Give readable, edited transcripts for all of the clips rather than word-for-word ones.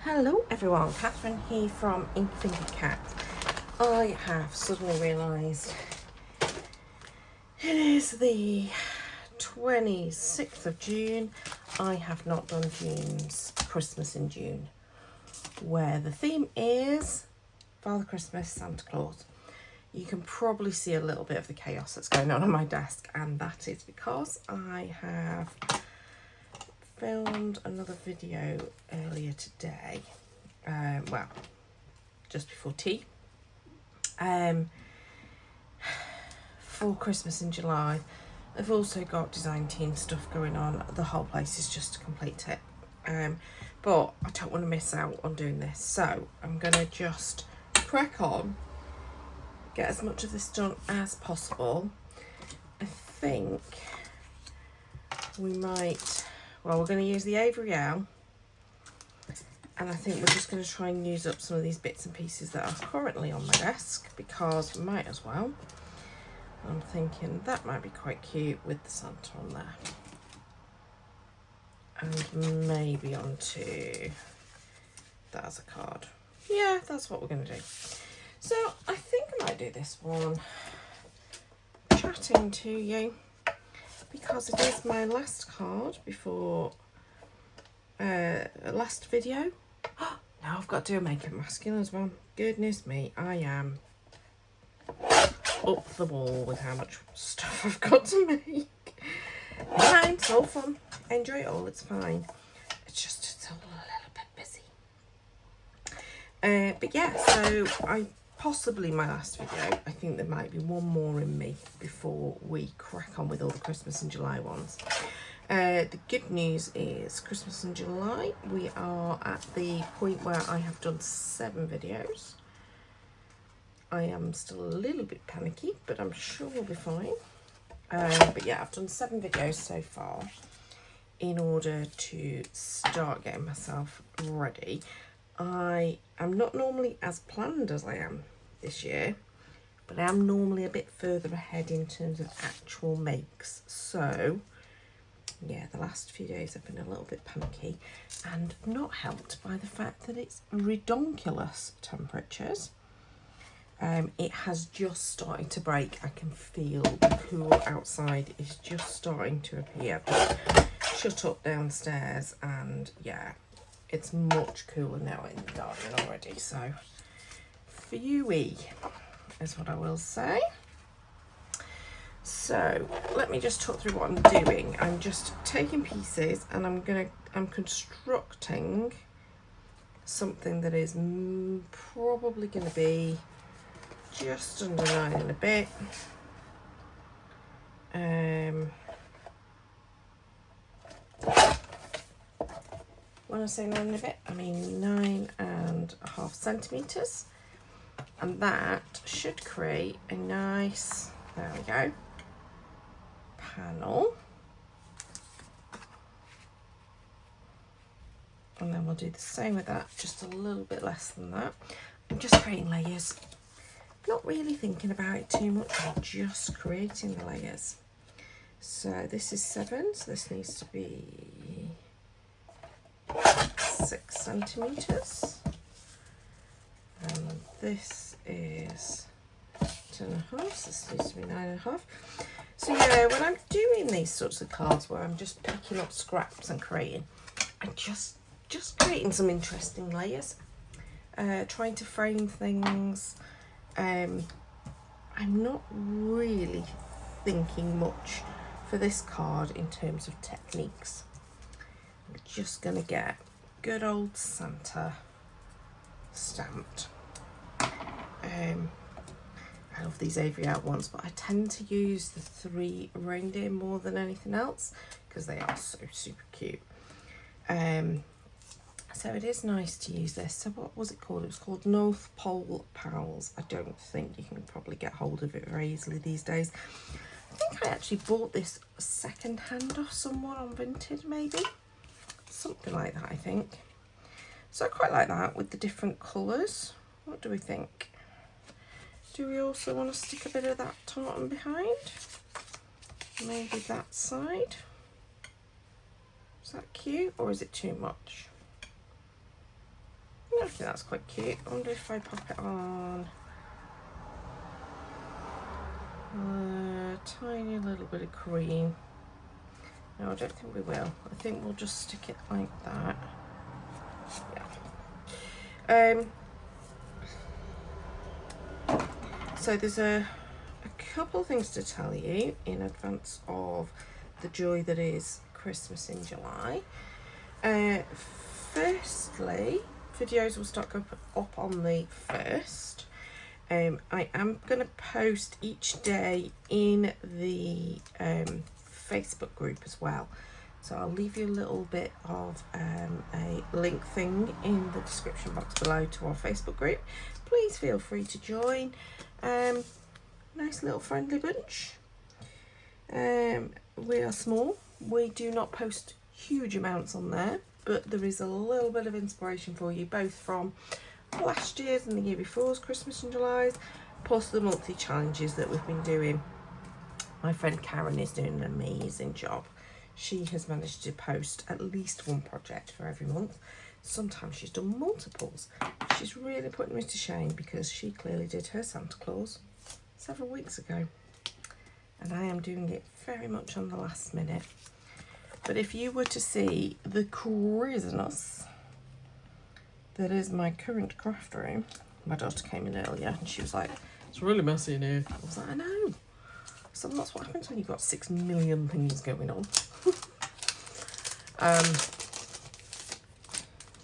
Hello everyone, Catherine here from Ink Fingered Cat. I have suddenly realised it is the 26th of June. I have not done June's Christmas in June, where the theme is Father Christmas, Santa Claus. You can probably see a little bit of the chaos that's going on my desk, and that is because I have filmed another video earlier today, well, just before tea, for Christmas in July. I've also got design team stuff going on. The whole place is just a complete tip, but I don't want to miss out on doing this, so I'm going to just crack on, get as much of this done as possible. I think we might, well, we're going to use the Avery L, and I think we're just going to try and use up some of these bits and pieces that are currently on my desk, because we might as well. I'm thinking that might be quite cute with the Santa on there, and maybe onto that as a card. Yeah, that's what we're going to do. So I think I might do this one chatting to you, because it is my last card before last video. Now I've got to do a makeup masculine as well. Goodness me, I am up the wall with how much stuff I've got to make. Fine, it's all fun. Enjoy it all, it's fine. It's a little bit busy. But yeah, so possibly my last video. I think there might be one more in me before we crack on with all the Christmas in July ones. The good news is Christmas in July, we are at the point where I have done 7 videos. I am still a little bit panicky, but I'm sure we'll be fine. But yeah, I've done 7 videos so far in order to start getting myself ready. I am not normally as planned as I am this year, but I am normally a bit further ahead in terms of actual makes. So yeah, the last few days have been a little bit panicky, and not helped by the fact that it's redonkulous temperatures. It has just started to break. I can feel the cool outside is just starting to appear. Shut up downstairs, and yeah, it's much cooler now in the garden already. So phew-wee is what I will say. So let me just talk through what I'm doing. I'm just taking pieces, and I'm constructing something that is probably going to be just under 9 and a bit. When I say 9 and a bit, I mean 9.5 centimetres, and that should create a nice, there we go, panel. And then we'll do the same with that, just a little bit less than that. I'm just creating layers, not really thinking about it too much, I'm just creating the layers. So this is 7, so this needs to be 6 centimetres, and this is 10.5, so this needs to be 9.5. So yeah, when I'm doing these sorts of cards where I'm just picking up scraps and creating, I'm just creating some interesting layers, trying to frame things. I'm not really thinking much for this card in terms of techniques. I'm just going to get good old Santa stamped. I love these Avery Out ones, but I tend to use the 3 reindeer more than anything else because they are so super cute. So it is nice to use this. So what was it called? It was called North Pole Pals. I don't think you can probably get hold of it very easily these days. I think I actually bought this second hand off someone on Vinted, maybe. Something like that, I think. So I quite like that with the different colours. What do we think? Do we also want to stick a bit of that tartan behind? Maybe that side. Is that cute, or is it too much? I think that's quite cute. I wonder if I pop it on a tiny little bit of cream. No, I don't think we will. I think we'll just stick it like that. Yeah. So there's a couple of things to tell you in advance of the joy that is Christmas in July. Firstly, videos will start up on the 1st. I am going to post each day in the Facebook group as well. So I'll leave you a little bit of a link thing in the description box below to our Facebook group. Please feel free to join. Nice little friendly bunch. We are small. We do not post huge amounts on there, but there is a little bit of inspiration for you, both from last year's and the year before's Christmas and July's, plus the monthly challenges that we've been doing. My friend Karen is doing an amazing job. She has managed to post at least one project for every month. Sometimes she's done multiples. She's really putting me to shame because she clearly did her Santa Claus several weeks ago. And I am doing it very much on the last minute. But if you were to see the craziness that is my current craft room, my daughter came in earlier and she was like, it's really messy in here. I was like, I know. So that's what happens when you've got 6 million things going on.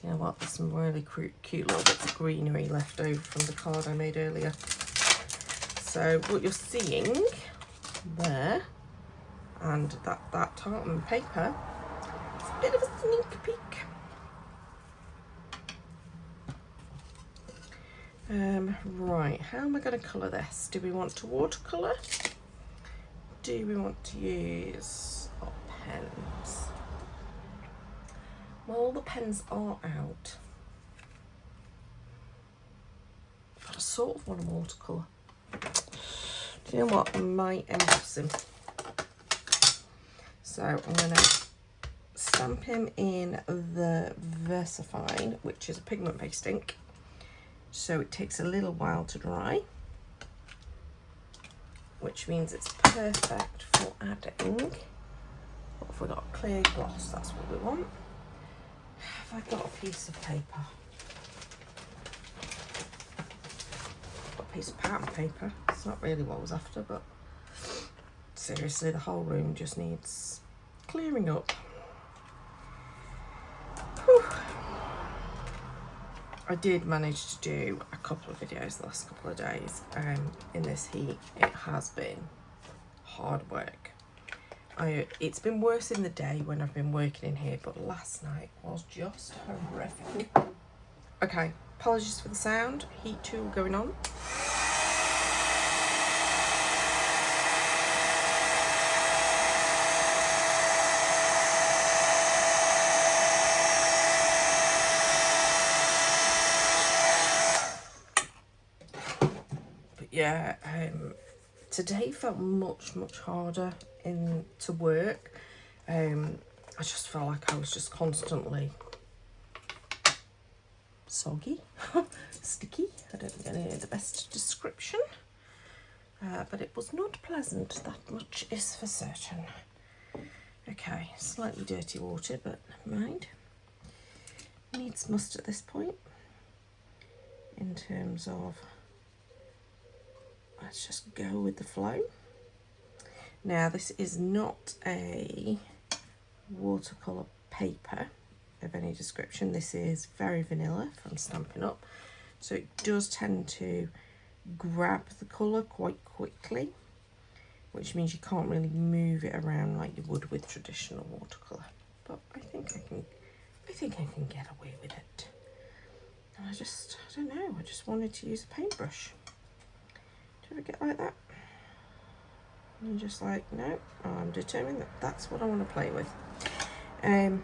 You know what, there's some really cute little bits of greenery left over from the card I made earlier. So what you're seeing there, and that tartan paper, it's a bit of a sneak peek. Right, how am I going to colour this? Do we want to watercolour? Do we want to use our pens? Well, all the pens are out. But I sort of want a watercolour. Do you know what? I might emboss him. So I'm going to stamp him in the Versafine, which is a pigment-based ink. So it takes a little while to dry, which means it's perfect for adding. What have we got? Clear gloss, that's what we want. Have I got a piece of paper? Got a piece of pattern paper. It's not really what I was after, but seriously, the whole room just needs clearing up. Whew. I did manage to do a couple of videos the last couple of days. In this heat, it has been hard work. It's been worse in the day when I've been working in here, but last night was just horrific. Okay, apologies for the sound. Heat tool going on. But yeah, today felt much harder to work. I just felt like I was just constantly soggy, sticky. I don't think I know the best description, but it was not pleasant, that much is for certain. Okay, slightly dirty water, but never mind. Needs must at this point in terms of, let's just go with the flow. Now, this is not a watercolour paper of any description. This is very vanilla from Stampin' Up. So it does tend to grab the colour quite quickly, which means you can't really move it around like you would with traditional watercolour. But I think I can get away with it. And I don't know, I just wanted to use a paintbrush. Do you ever get like that? And just like, no, I'm determined that that's what I want to play with. And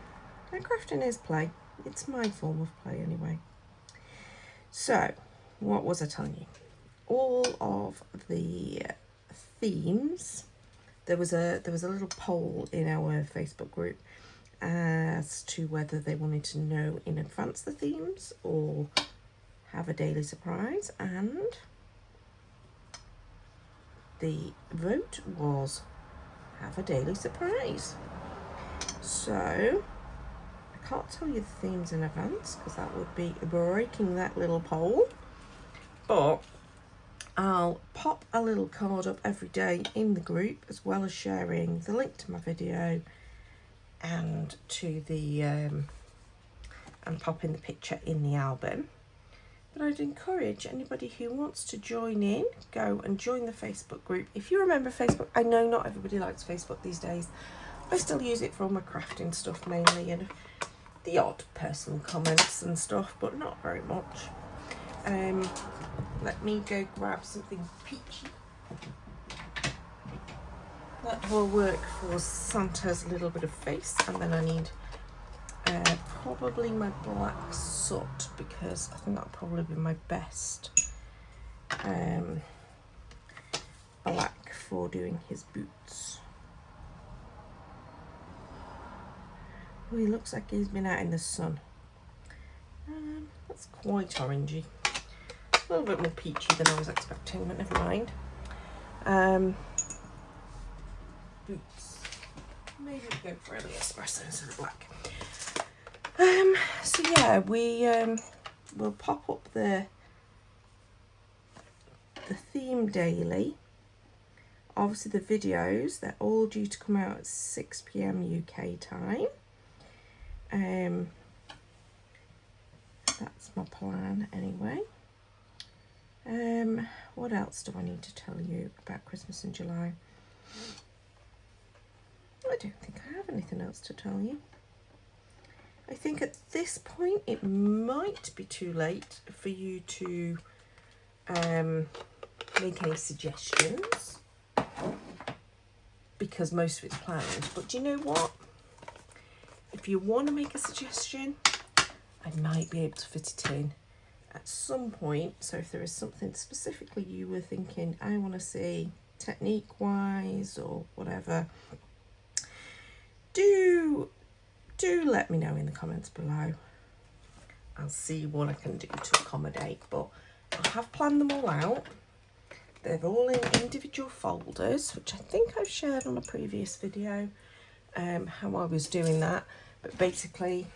crafting is play. It's my form of play anyway. So, what was I telling you? All of the themes. There was a little poll in our Facebook group, as to whether they wanted to know in advance the themes or have a daily surprise, and the vote was have a daily surprise. So I can't tell you the themes in advance because that would be breaking that little poll, but I'll pop a little card up every day in the group, as well as sharing the link to my video and to the and popping the picture in the album. But I'd encourage anybody who wants to join in, go and join the Facebook group. If you remember Facebook, I know not everybody likes Facebook these days. I still use it for all my crafting stuff mainly, and the odd personal comments and stuff, but not very much. Let me go grab something peachy that will work for Santa's little bit of face, and then I need probably my black soot, because I think that'll probably be my best black for doing his boots. Oh, he looks like he's been out in the sun. That's quite orangey. A little bit more peachy than I was expecting, but never mind. Boots. Maybe we'll go for early espresso instead of black. So yeah, we will pop up the theme daily. Obviously the videos, they're all due to come out at 6 PM UK time. That's my plan anyway. What else do I need to tell you about Christmas in July? I don't think I have anything else to tell you. I think at this point it might be too late for you to make any suggestions, because most of it's planned. But do you know what? If you want to make a suggestion, I might be able to fit it in at some point. So if there is something specifically you were thinking, I want to see technique wise or whatever, do let me know in the comments below. I'll see what I can do to accommodate, but I have planned them all out. They're all in individual folders, which I think I've shared on a previous video, how I was doing that. But basically,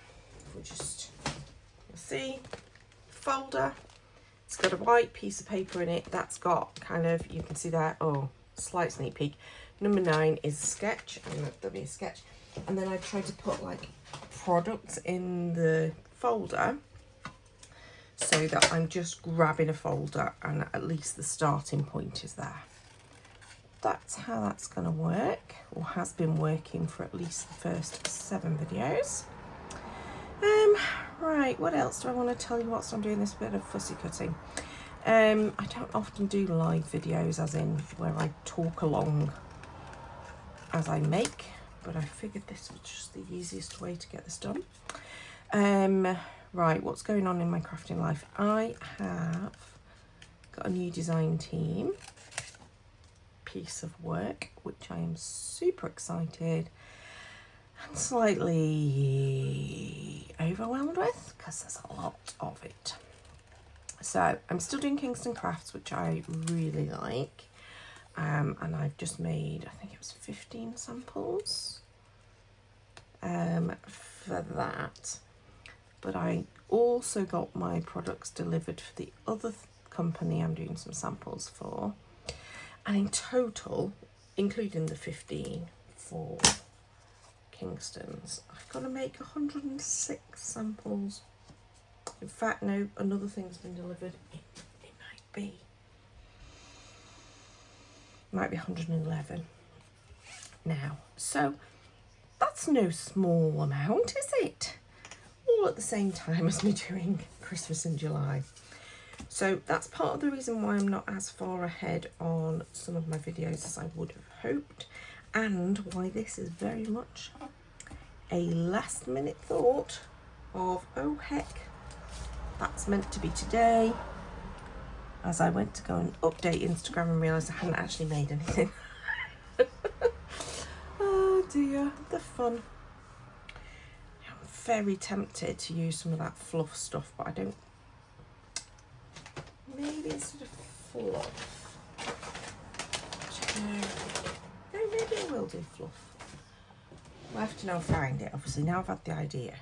we'll just, you'll see, folder, it's got a white piece of paper in it that's got kind of, you can see that, oh, slight sneak peek. Number 9 is a sketch, and there'll be a sketch. And then I tried to put like products in the folder so that I'm just grabbing a folder and at least the starting point is there. That's how that's going to work, or has been working for at least the first 7 videos. Right, what else do I want to tell you whilst I'm doing this bit of fussy cutting? I don't often do live videos, as in where I talk along as I make, but I figured this was just the easiest way to get this done. Right, what's going on in my crafting life? I have got a new design team piece of work, which I am super excited and slightly overwhelmed with, because there's a lot of it. So I'm still doing Kingston Crafts, which I really like. And I've just made, I think it was 15 samples for that. But I also got my products delivered for the other company I'm doing some samples for. And in total, including the 15 for Kingston's, I've got to make 106 samples. In fact, no, another thing's been delivered. It might be 111 now. So that's no small amount, is it? All at the same time as me doing Christmas in July. So that's part of the reason why I'm not as far ahead on some of my videos as I would have hoped, and why this is very much a last minute thought of, oh heck, that's meant to be today, as I went to go and update Instagram and realised I hadn't actually made anything. Oh dear, the fun. very tempted to use some of that fluff stuff, but I don't. Maybe instead of fluff. No, maybe I will do fluff. I'll have to now find it, obviously. Now I've had the idea.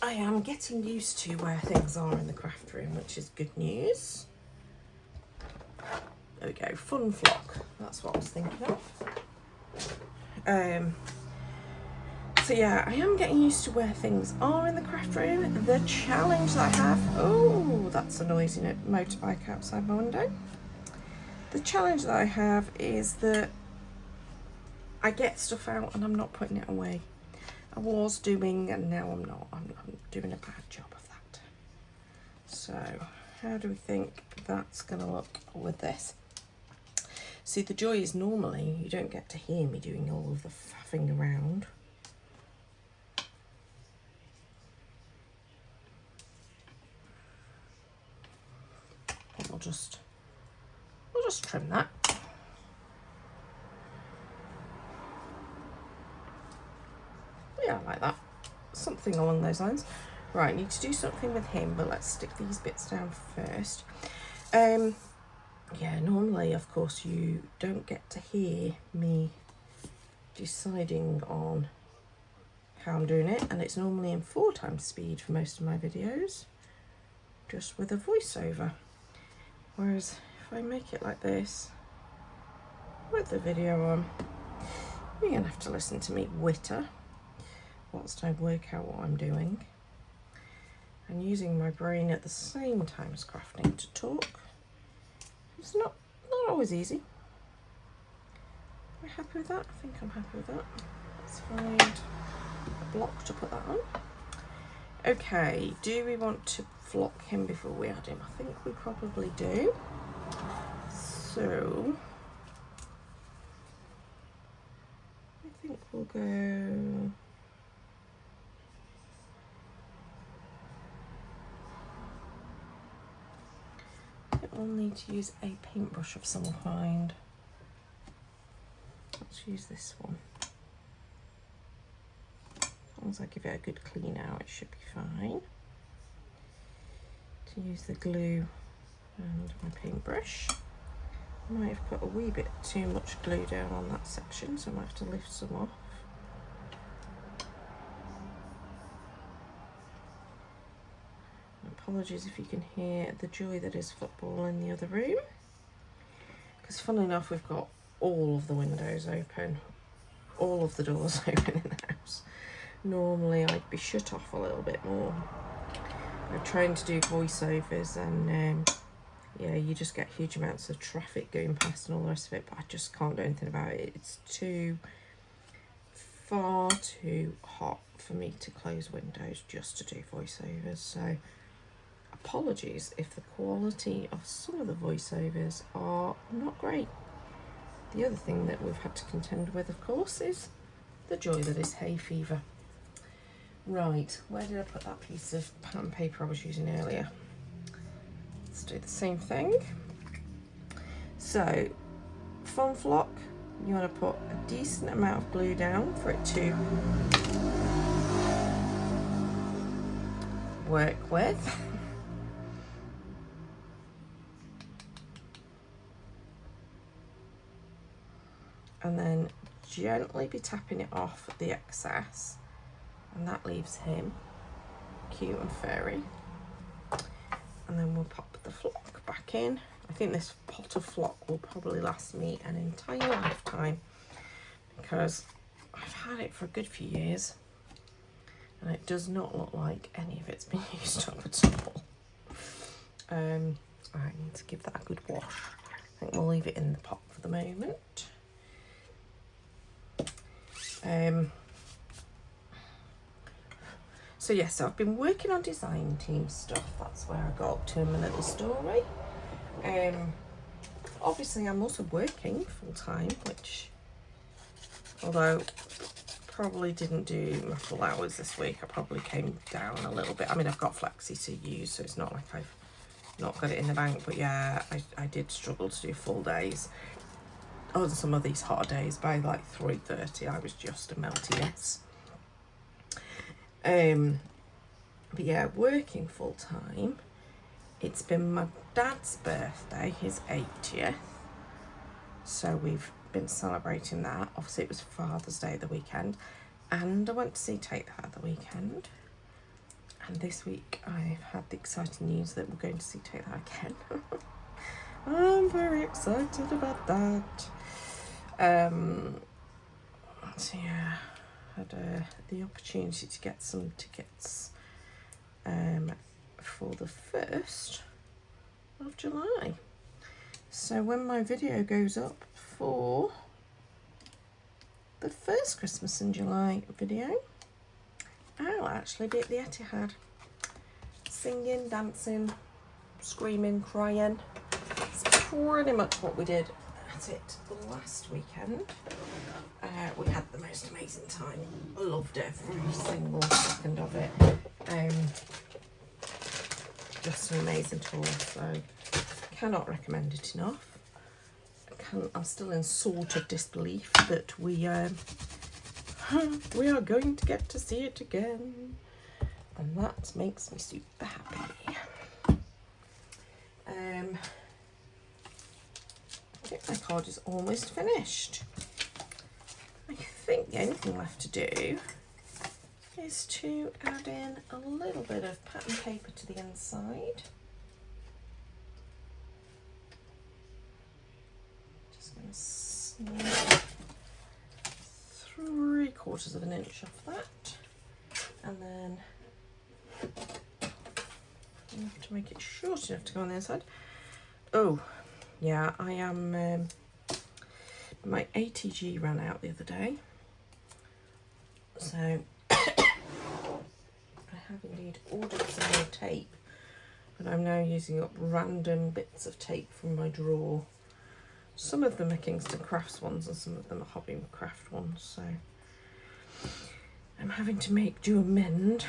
I am getting used to where things are in the craft room, which is good news. There we go, fun flock. That's what I was thinking of. So yeah, I am getting used to where things are in the craft room. The challenge that I have, oh, that's a noisy motorbike outside my window. The challenge that I have is that I get stuff out and I'm not putting it away. I was doing, and now I'm not. I'm doing a bad job of that. So how do we think that's going to look with this? See, the joy is normally you don't get to hear me doing all of the faffing around. We'll just trim that. Yeah, I like that. Something along those lines. Right, need to do something with him, but let's stick these bits down first. Yeah, normally, of course, you don't get to hear me deciding on how I'm doing it, and it's normally in 4x speed for most of my videos, just with a voiceover. Whereas if I make it like this, with the video on, you're going to have to listen to me witter whilst I work out what I'm doing, and using my brain at the same time as crafting to talk. It's not always easy. Am I happy with that? I think I'm happy with that. Let's find a block to put that on. Okay, do we want to flock him before we add him? I think we probably do. So I think we'll go. I'll need to use a paintbrush of some kind. Let's use this one. As long as I give it a good clean out, it should be fine. To use the glue and my paintbrush. I might have put a wee bit too much glue down on that section, so I might have to lift some off. Apologies if you can hear the joy that is football in the other room, because funnily enough we've got all of the windows open, all of the doors open in the house. Normally I'd be shut off a little bit more. I'm trying to do voiceovers and yeah, you just get huge amounts of traffic going past and all the rest of it, but I just can't do anything about it. It's far too hot for me to close windows just to do voiceovers, so apologies if the quality of some of the voiceovers are not great. The other thing that we've had to contend with, of course, is the joy that is hay fever. Right, where did I put that piece of pattern paper I was using earlier? Let's do the same thing. So, foam flock, you want to put a decent amount of glue down for it to work with. And then gently be tapping it off the excess, and that leaves him cute and furry. And then we'll pop the flock back in. I think this pot of flock will probably last me an entire lifetime, because I've had it for a good few years and it does not look like any of it's been used up at all. I need to give that a good wash. I think we'll leave it in the pot for the moment. So yes, so I've been working on design team stuff. That's where I got up to in my little story. Obviously I'm also working full time, which, although probably didn't do my full hours this week, I probably came down a little bit. I mean, I've got flexi to use, so it's not like I've not got it in the bank, but yeah, I did struggle to do full days. On some of these hotter days, by like 3:30, I was just a melty mess. But yeah, working full time. It's been my dad's birthday, his 80th. So we've been celebrating that. Obviously it was Father's Day the weekend. And I went to see Take That the weekend. And this week I've had the exciting news that we're going to see Take That again. I'm very excited about that. So yeah, had the opportunity to get some tickets for the 1st of July. So when my video goes up for the first Christmas in July video, I'll actually be at the Etihad, singing, dancing, screaming, crying. It's pretty much what we did at it the last weekend. We had the most amazing time. I loved every single second of it. Just an amazing tour, so cannot recommend it enough. I'm still in sort of disbelief that we are going to get to see it again, and that makes me super happy. I think my card is almost finished. I think the only thing left to do is to add in a little bit of pattern paper to the inside. Just going to snip 3/4 of an inch off that, and then you have to make it short enough to go on the inside. Oh, yeah, I am. My ATG ran out the other day, so I have indeed ordered some more tape, but I'm now using up random bits of tape from my drawer. Some of them are Kingston Crafts ones and some of them are Hobby Craft ones, so I'm having to make do amend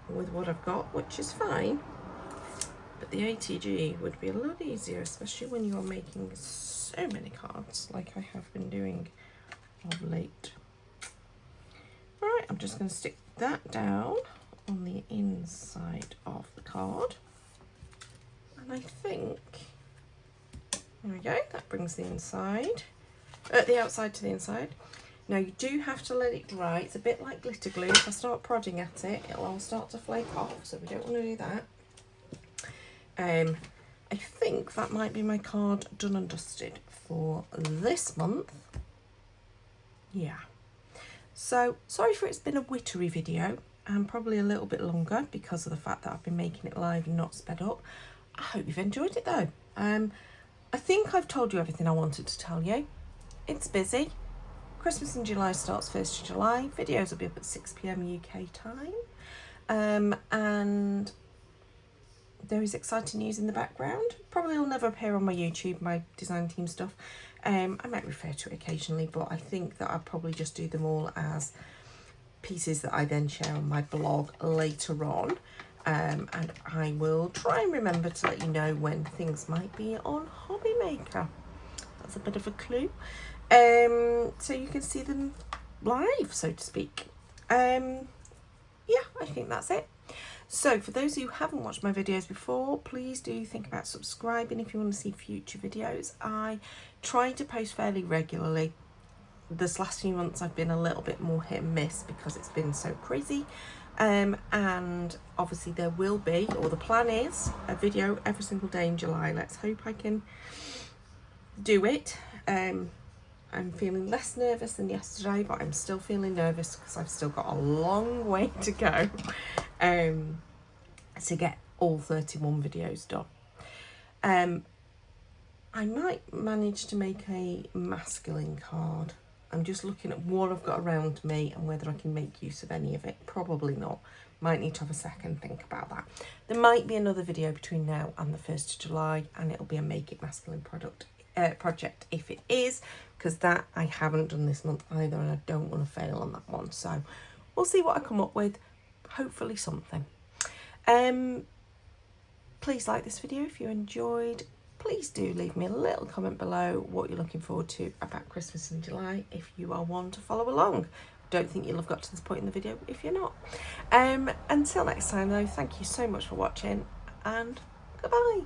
with what I've got, which is fine. But the ATG would be a lot easier, especially when you're making so many cards like I have been doing of late. Alright, I'm just going to stick that down on the inside of the card. And I think, there we go, that brings the the outside to the inside. Now you do have to let it dry. It's a bit like glitter glue. If I start prodding at it, it'll all start to flake off, so we don't want to do that. I think that might be my card done and dusted for this month. Yeah. So, sorry for it's been a wittery video and probably a little bit longer because of the fact that I've been making it live and not sped up. I hope you've enjoyed it though. I think I've told you everything I wanted to tell you. It's busy. Christmas in July starts 1st of July. Videos will be up at 6 PM UK time. And there is exciting news in the background. Probably will never appear on my YouTube, my design team stuff. I might refer to it occasionally, but I think that I'll probably just do them all as pieces that I then share on my blog later on. And I will try and remember to let you know when things might be on Hobby Maker. That's a bit of a clue. So you can see them live, so to speak. Yeah, I think that's it. So for those who haven't watched my videos before, please do think about subscribing if you want to see future videos. I try to post fairly regularly. This last few months I've been a little bit more hit and miss because it's been so crazy. And obviously there will be, or the plan is, a video every single day in July. Let's hope I can do it. I'm feeling less nervous than yesterday, but I'm still feeling nervous because I've still got a long way to go to get all 31 videos done. I might manage to make a masculine card. I'm just looking at what I've got around me and whether I can make use of any of it. Probably not. Might need to have a second think about that. There might be another video between now and the 1st of July, and it'll be a Make It Masculine project if it is, because that I haven't done this month either, and I don't want to fail on that one. So we'll see what I come up with. Hopefully something. Please like this video if you enjoyed. Please do leave me a little comment below what you're looking forward to about Christmas in July if you are one to follow along. Don't think you'll have got to this point in the video if you're not. Until next time though, thank you so much for watching and goodbye.